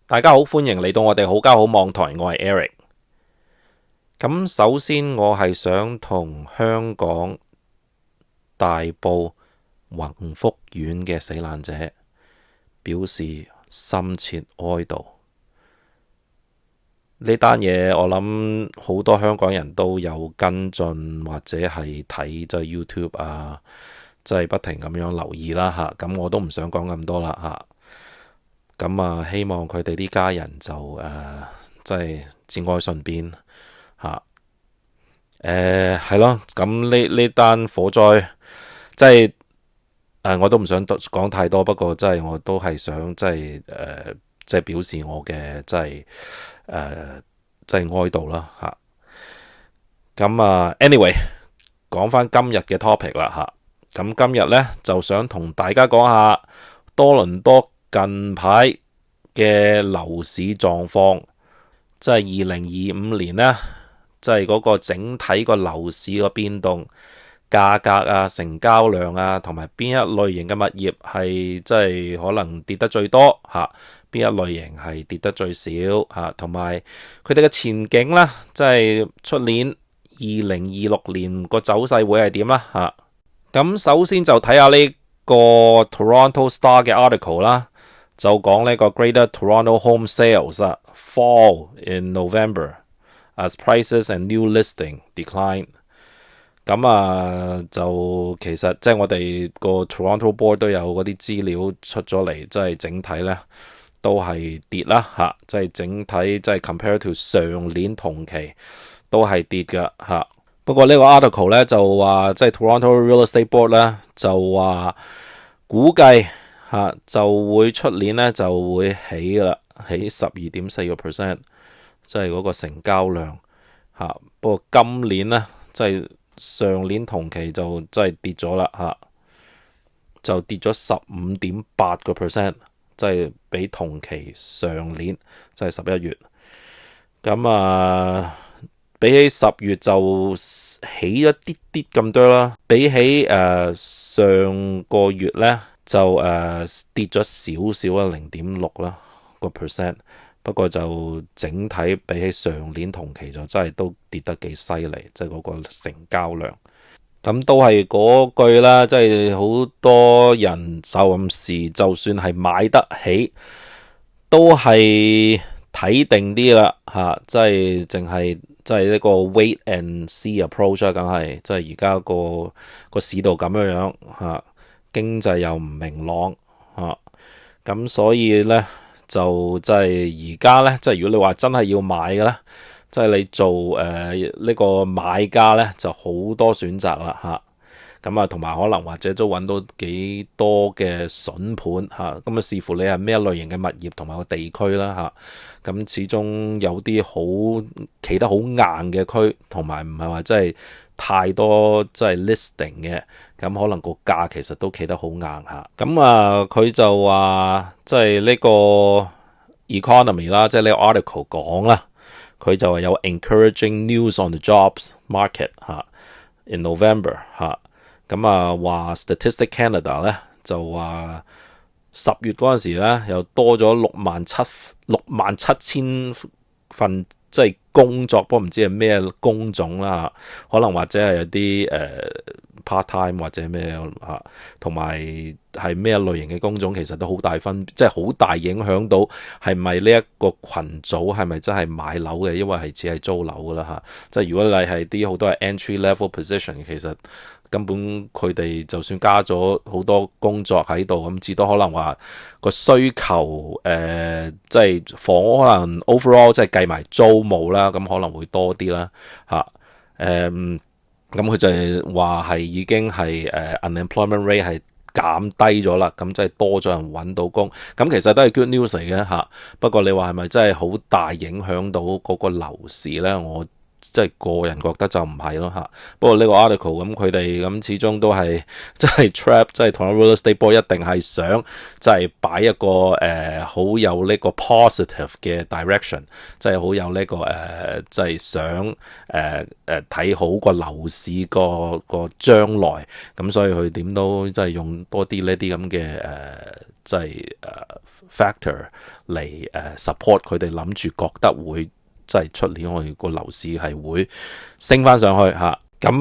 大家好，歡迎嚟到我哋好家好網台，我係 Eric。咁首先我係想同香港大埔宏福苑嘅死難者表示深切哀悼。呢單嘢我諗好多香港人都有跟進或者係睇即係 YouTube 啊，即係不停咁樣留意啦吓。咁我都唔想講咁多啦吓。咁希望佢哋啲家人就即係節哀順變吓。係咯，咁呢單火災，即係我都唔想講太多，不過即係我都係想即係表示我嘅即係哀悼啦吓。咁anyway，講翻今日嘅 topic 啦吓。咁今日呢，就想同大家講下多倫多近排嘅樓市狀況，即係2025年呢，即係嗰個整體個樓市個變動、價格啊、成交量啊，同埋邊一類型嘅物業係即係可能跌得最多吓，邊一類型係跌得最少吓，同埋佢哋嘅前景啦，即係出年2026年個走勢會係點啦吓。咁首先就睇下呢個 Toronto Star 嘅 article 啦，就講呢個 Greater Toronto Home Sales fall in November as prices and new listing decline。咁就其實即係我哋個 Toronto Board 都有嗰啲資料出咗嚟，即係整體呢都係跌啦吓，即係整體即係 compare to 上年同期都係跌㗎吓。不過呢個 article 咧就話，即係 Toronto Real Estate Board 咧就話估計就會出年咧就會起啦，起12.4%，即係嗰個成交量吓。不過今年咧即係上年同期就即係跌咗啦吓，就跌咗15.8%，即係比同期上年即係11月。咁比起10月就起咗啲啲咁多啦，比起上個月呢，就跌咗少少啦，0.6%啦個 percent。不過就整體比起上年同期就真係都跌得幾犀利，即係嗰個成交量。咁都係嗰句啦，即係好多人暫時就算係買得起，都係睇定啲啦吓，即係淨係即係呢個 wait and see approach 啦，梗係即係而家個市道咁樣吓，經濟又唔明朗吓，咁所以呢，就即係而家呢，即係如果你話真係要買嘅呢，即係你做呢個買家呢，就好多選擇啦吓。咁同埋可能或者都揾到幾多嘅筍盤吓，咁視乎你係咩類型嘅物業同埋個地區啦吓。咁始終有啲好企得好硬嘅區，同埋唔係話真係太多即係 listing 嘅，咁可能個價其實都企得好硬吓。咁佢就話即係呢個 economy 啦，即係呢個 article 講啦，佢就話有 encouraging news on the jobs market 吓 in November 吓。咁話 Statistic Canada 咧就話10月嗰陣時咧又多咗67000份即係工作，不過唔知係咩工種啦，可能或者係有啲part time 或者咩吓，同埋係咩類型嘅工種，其實都好大分，即係好大影響到係咪呢一個群組係咪真係買樓嘅，因為係只係租樓噶啦吓。即係如果你係啲好多係 entry level position，其實根本佢哋就算加咗好多工作喺度，咁至多可能話個需求即係房屋可能 overall 即係計埋租務啦，咁可能會多啲啦嚇。咁佢就係話係已經係unemployment rate 係減低咗啦，咁即係多咗人揾到工，咁其實都係 good news 嚟嘅嚇。不過你話係咪真係好大影響到嗰個樓市呢？我即係個人覺得就唔係咯嚇。不過呢個 article 咁佢哋咁始終都係即係 trap， 即係同 real estate boy 一定係想即係擺一個好有呢個 positive 嘅 direction， 即係好有呢個即係想睇好個樓市個將來。咁所以佢點都即係用多啲呢啲咁嘅即係factor 嚟support 佢哋諗住覺得會即係出年我哋個樓市係會升翻上去嚇。咁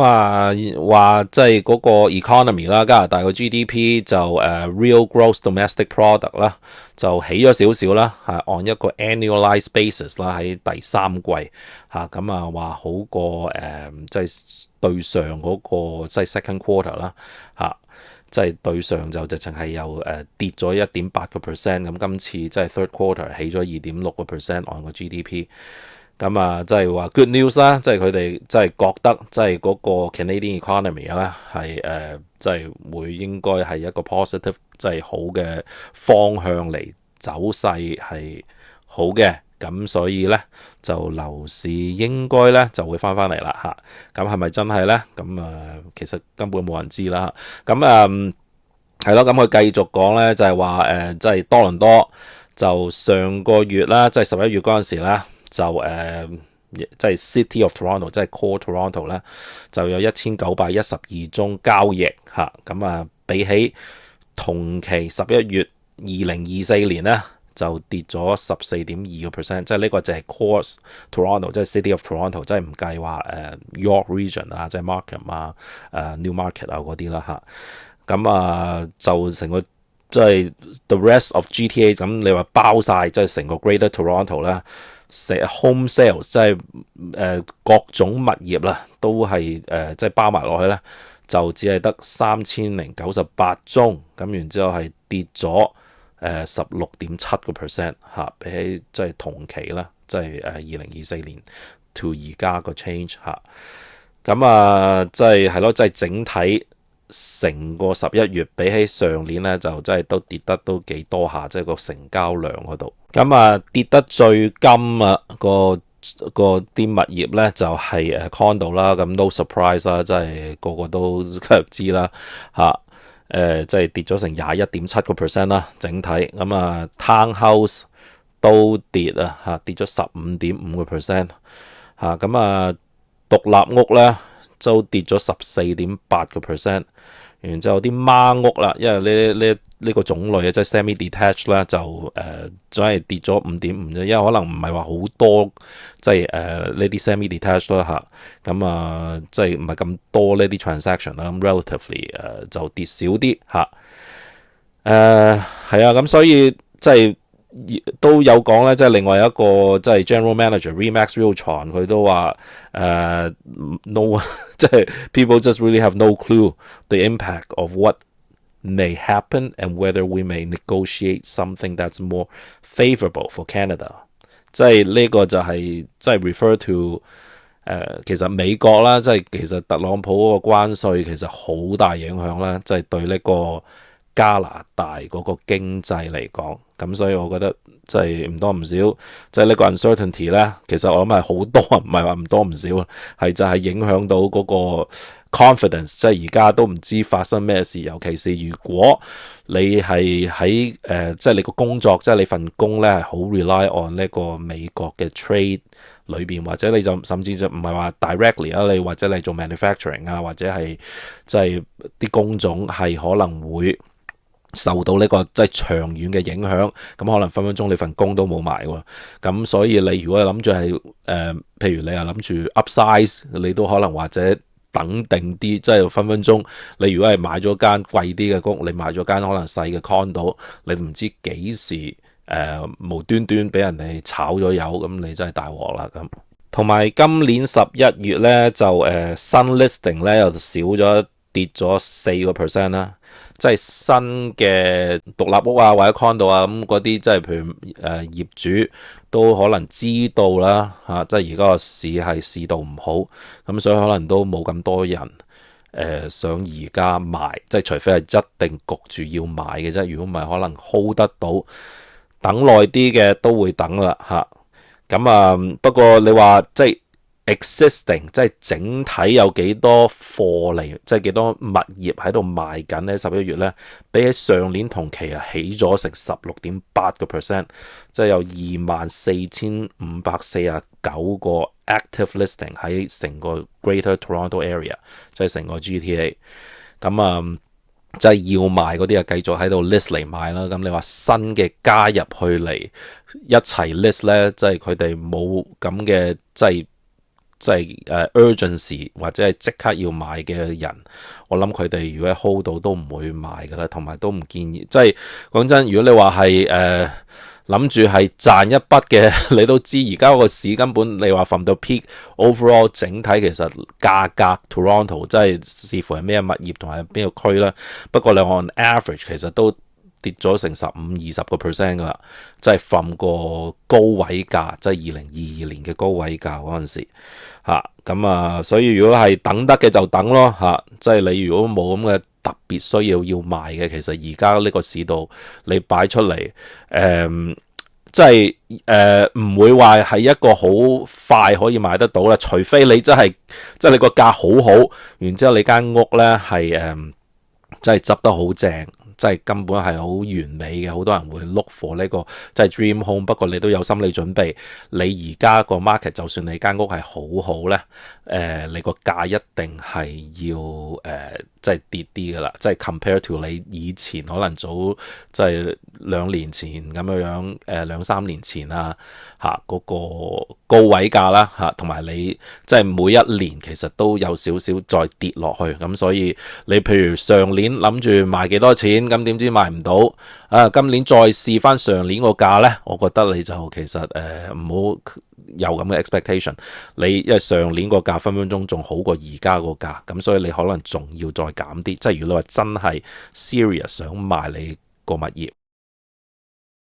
話即係嗰個 economy 啦，加拿大個 GDP 就real gross domestic product 啦，就起咗少少啦，按一個 annualized basis 啦，喺第三季嚇。咁話好過即係對上嗰個即係 second quarter 啦嚇。即係對上就直情係又跌咗1.8%，咁今次即係 third quarter 起咗2.6% 按個 GDP。咁即係話 good news 啦，即係佢哋即係覺得即係嗰個 Canadian economy 咧係即係會應該係一個 positive 即係好嘅方向嚟走勢係好嘅。咁所以咧就樓市應該咧就會翻嚟啦嚇。咁係咪真係咧？咁其實根本冇人知啦。咁係咯，咁佢繼續講咧就係話即係多倫多就上個月啦，即係11月嗰陣時咧就即係 City of Toronto 即係 Core Toronto 咧就有1912宗交易嚇。咁比起同期11月2024年咧就跌咗14.2%，即係呢個就係 Core Toronto， 即係 City of Toronto， 即係唔計話York Region 啊，即係 Markham Newmarket 嗰啲啦嚇。咁就成個即係 the rest of GTA， 咁你話包晒即係成個 Greater Toronto 啦，home sales 即係各種物業啦，都係即係包埋落去咧，就只係得3098宗，咁然之後係跌咗16.7% 嚇，比起即係同期啦，即係2024年 to 而家個 change 嚇。咁即係咯，即係整體成個11月比起上年咧，就真係都跌得都幾多下，即係個成交量嗰度。咁跌得最金個啲物業咧就係condo 啦，咁 no surprise 啦，即係個個都知啦嚇。即係跌咗成21.7% 啦，整體。咁townhouse 都跌嚇，跌咗15.5% 嚇。咁獨立屋咧都跌咗14.8%，然之後啲孖屋啦，因為呢個種類即係 semi-detached 啦，就只係跌咗5.5%啫，因為可能唔係話好多即係呢啲 semi-detached 啦嚇。咁即係唔係咁多呢啲 transaction 啦，咁 relatively 就跌少啲嚇。係咁所以即係都有講咧，即係另外一個即係 general manager Remax Realtron 佢都話no 即係 people just really have no clue the impact of what may happen and whether we may negotiate something that's more favorable for Canada。 即係呢個就係即係 refer to其實美國啦，即係其實特朗普嗰個關稅其實好大影響啦，即係對呢個加拿大嗰個經濟嚟講。咁所以我覺得即係唔多唔少，即係呢個 uncertainty 咧，其實我諗係好多，唔係話唔多唔少，係就係影響到嗰個 confidence， 即係而家都唔知發生咩事。尤其是如果你係喺即係你個工作，即係你份工咧係好 rely on 呢個美國嘅 trade 裏邊，或者你就甚至就唔係話 directly 啊，你或者你做 manufacturing 或者係即係啲工種係可能會受到呢個即係長遠嘅影響，咁可能分分鐘你份工都冇埋喎。咁所以你如果諗住係譬如你係諗住 upsize， 你都可能或者等定啲，即係分分鐘你如果係買咗間貴啲嘅屋，你買咗間可能細嘅 condo， 你唔知幾時無端端俾人哋炒咗魷，咁你真係大鑊啦咁。同埋今年11月咧就新 listing 咧又少咗，跌咗4% 啦。即係新嘅獨立屋或者 condo 咁嗰啲，即係譬如業主都可能知道啦即係而家個市係市道唔好，咁所以可能都冇咁多人想而家賣，即係除非係一定焗住要買嘅啫。如果唔係，可能 hold 得到，等耐啲嘅都會等啦咁不過你話即係 existing 即係整體有幾多貨嚟，即係幾多物業喺度賣緊呢11月呢，比起上年同期起咗成16.8%，即係有24,549個 active listing 喺成個 Greater Toronto Area， 即係成個 GTA。咁即係要賣嗰啲繼續喺度 list 嚟賣啦。咁你話新嘅加入去嚟一齊 list 呢，即係佢哋冇咁嘅即係urgency 或者係即刻要買嘅人，我諗佢哋如果 hold 到都唔會買噶啦，同埋都唔建議。即係講真，如果你話係諗住係賺一筆嘅，你都知而家個市根本你話 from the peak overall 整體其實價格 Toronto 即係視乎係咩物業同埋邊個區啦。不過你按 average 其實都跌咗成15-20% 噶啦，即係 from 個高位價，即係2022年嘅高位價嗰陣時嚇。咁所以如果係等得嘅就等咯嚇。即係你如果冇咁嘅特別需要賣嘅，其實而家呢個市道你擺出嚟即係唔會話係一個好快可以買得到啦，除非你真係即係你個價好好，然之後你間屋咧係即係執得好正。即係根本係好完美嘅，好多人會 look for 呢個即係 dream home。不過你都有心理準備，你而家個 market 就算你間屋係好好咧，你個價一定係要即係跌啲噶啦。即係 compare to 你以前可能早即係2年前咁樣2-3年前啊嚇嗰個高位價啦嚇，同埋你即係每一年其實都有少少再跌落去。咁所以你譬如上年諗住賣幾多錢，咁點知賣唔到今年再試翻上年個價呢，我覺得你就其實唔好有咁嘅 expectation。你因為上年個價分分鐘仲好過而家個價，咁所以你可能仲要再減啲。即係如果你話真係 serious 想賣你個物業。